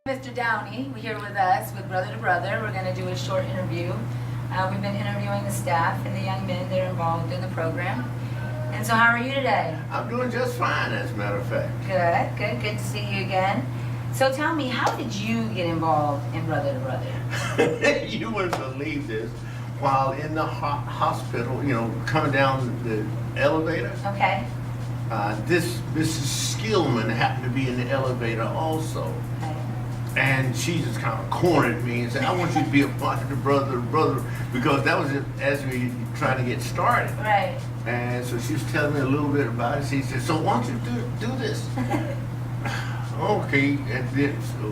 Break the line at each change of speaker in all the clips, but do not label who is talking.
Mr. Downey, we're here with us with Brother to Brother. We're going to do a short interview. We've been interviewing the staff and the young men that are involved in the program. And so how are you today?
I'm doing just fine, as a matter of fact.
Good to see you again. So tell me, how did you get involved in Brother to Brother?
You wouldn't believe this. While in the hospital, coming down the elevator,
Okay.
this Mrs. Skillman happened to be in the elevator also.
Okay.
And she just kind of cornered me and said, I want you to be a part of the Brother, because that was as we trying to get started.
Right.
And so she was telling me a little bit about it. She said, so why don't you do this? Okay, and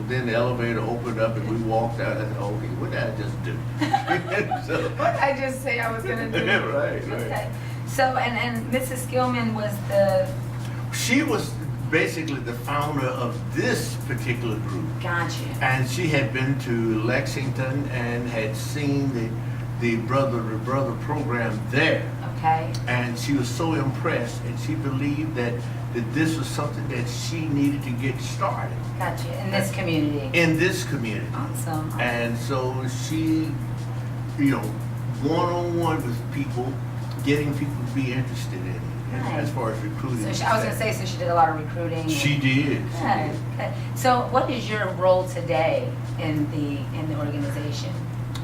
then the elevator opened up and we walked out. I said, okay, what did I just do?
What did I just say I was going to do?
Right.
Okay. So, and Mrs. Skillman was
She was basically the founder of this particular group.
Gotcha.
And she had been to Lexington and had seen the Brother to Brother program there.
Okay.
And she was so impressed, and she believed that this was something that she needed to get started.
Gotcha. In this community.
In this community.
Awesome.
And so she, one-on-one with people, getting people to be interested in it,
Nice.
as far as recruiting.
So I was going to say, so she did a lot of recruiting.
She did.
Good. So what is your role today in the organization?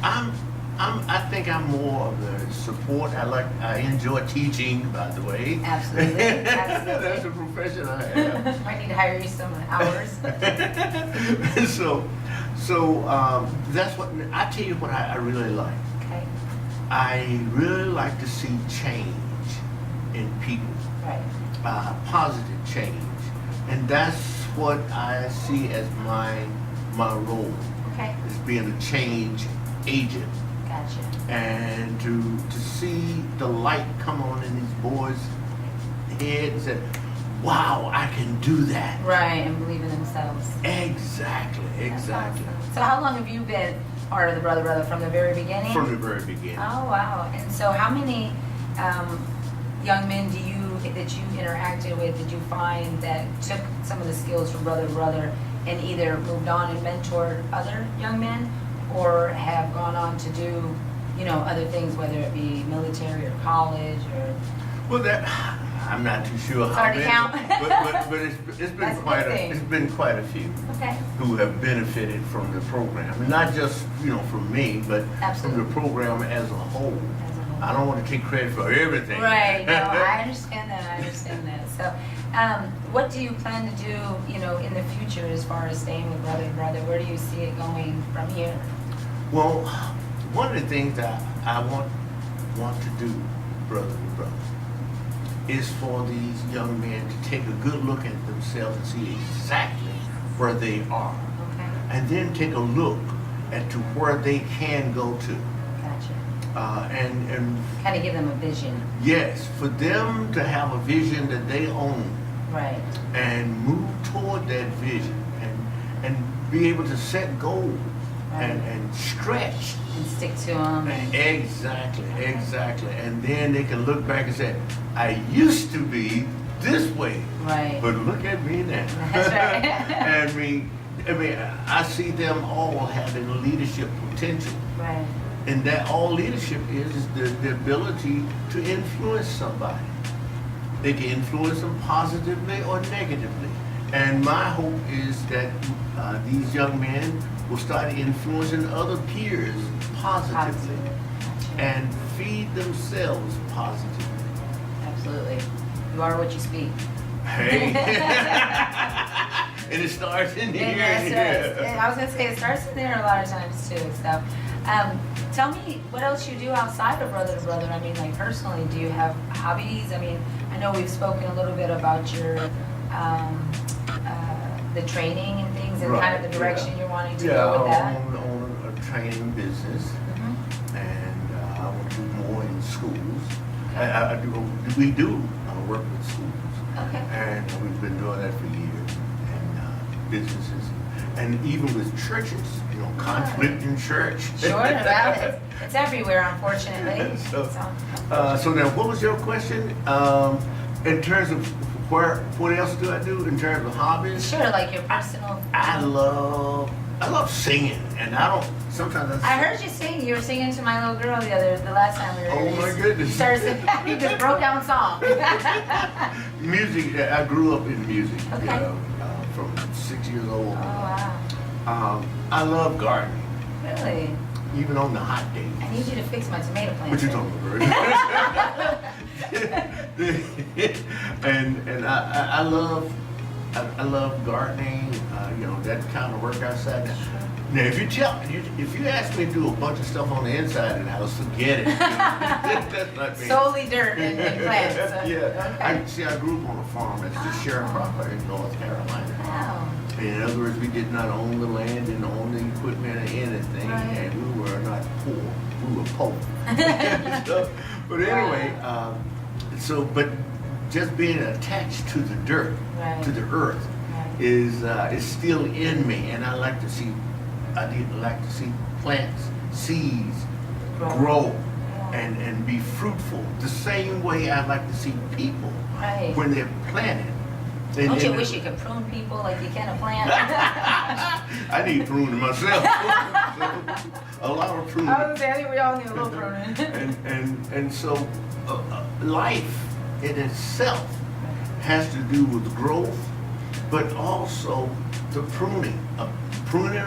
I think I'm more of the support. I enjoy teaching, by the way.
Absolutely.
That's a profession I have.
Might need to hire you some hours.
so that's what I tell you. What I really like.
Okay.
I really like to see change in people.
Right.
Positive change, and that's what I see as my role.
Okay.
Is being a change agent.
Gotcha.
And to see the light come on in these boys' heads and say, wow, I can do that.
Right, and believe in themselves.
Exactly.
That's awesome. So how long have you been part of the Brother Brother, from the very beginning?
From the very beginning.
Oh, wow. And so how many young men that you interacted with did you find that took some of the skills from Brother to Brother and either moved on and mentored other young men, or have gone on to do, other things, whether it be military or college or?
Well, I'm not too sure
It's
how
hard to
many,
count.
but it's
That's
been quite a few.
Okay.
Who have benefited from the program, and not just from me, but
Absolutely.
from the program as a whole.
As a whole.
I don't want to take credit for everything.
Right. No, I understand that. So, what do you plan to do, in the future as far as staying with Brother to Brother? Where do you see it going from here?
Well, one of the things that I want to do, Brother to Brother, is for these young men to take a good look at themselves and see exactly where they are,
Okay.
and then take a look at to where they can go to.
Gotcha.
And
Kind of give them a vision.
yes, for them to have a vision that they own
Right.
and move toward that vision and be able to set goals and stretch.
And stick to them.
Exactly. And then they can look back and say, I used to be this way,
Right.
but look at me now.
That's right.
I see them all having leadership potential.
Right.
And that all leadership is the ability to influence somebody. They can influence them positively or negatively. And my hope is that these young men will start influencing other peers positively
Gotcha.
and feed themselves positively.
Absolutely. You are what you speak.
Hey. And it starts in here.
That's right. And I was going to say, it starts in there a lot of times too. So, tell me what else you do outside of Brother to Brother. I mean, like personally, do you have hobbies? I mean, I know we've spoken a little bit about your the training and things, and kind of the direction you're wanting to go with that.
I own a training business, and I want to do more in schools. We do work with schools,
Okay.
and we've been doing that for years, and businesses, and even with churches. Conflict in church.
Sure, well, it's everywhere, unfortunately.
So now, what was your question? in terms of what else do I do in terms of hobbies?
Sure, like your personal.
I love singing, and sometimes
I heard you sing. You were singing to my little girl the last time we were here.
Oh my goodness.
You started singing. You just broke down song.
Music, I grew up in music,
Okay.
you know, from 6 years old.
Oh wow.
I love gardening,
Really?
even on the hot days.
I need you to fix my tomato plant.
What you talking about? And I love gardening. You know, that kind of work outside. Now, if you ask me to do a bunch of stuff on the inside of the house, forget it. That's not me.
Solely dirt and plants.
Yeah.
Okay.
I grew up on a farm that's just sharecropper in North Carolina.
Wow.
In other words, we did not own the land and own the equipment or anything,
Right.
and we were not poor. We were poor. But anyway, but just being attached to the dirt,
Right.
to the earth,
Right.
is still in me, and I like to see plants, seeds grow
Yeah.
and be fruitful. The same way I like to see people
Right.
when they're planted.
Don't you wish you could prune people like you can a plant?
I need pruning myself. A lot of pruning.
I was saying, I think we all need a little pruning.
And so life in itself has to do with growth, but also the pruning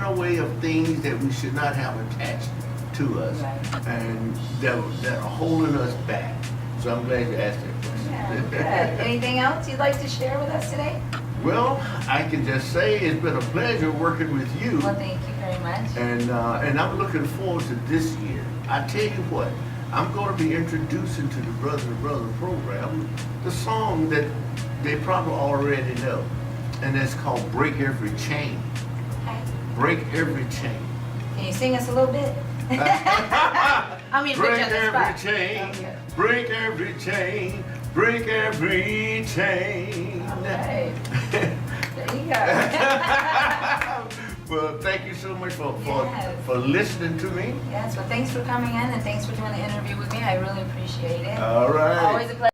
away of things that we should not have attached to us,
Right.
and that are holding us back. So I'm glad you asked that question.
Yeah, good. Anything else you'd like to share with us today?
Well, I can just say it's been a pleasure working with you.
Well, thank you very much.
And I'm looking forward to this year. I tell you what, I'm going to be introducing to the Brother to Brother program the song that they probably already know, and that's called "Break Every Chain."
Okay.
Break every chain.
Can you sing us a little bit? I mean, put
Break
you on the
every
spot.
chain.
Okay.
Break every chain. Break every chain.
Okay. There you go.
Well, thank you so much for
Yes.
listening to me.
Yes, well, thanks for coming in and thanks for doing the interview with me. I really appreciate it.
All right.
Always a pleasure.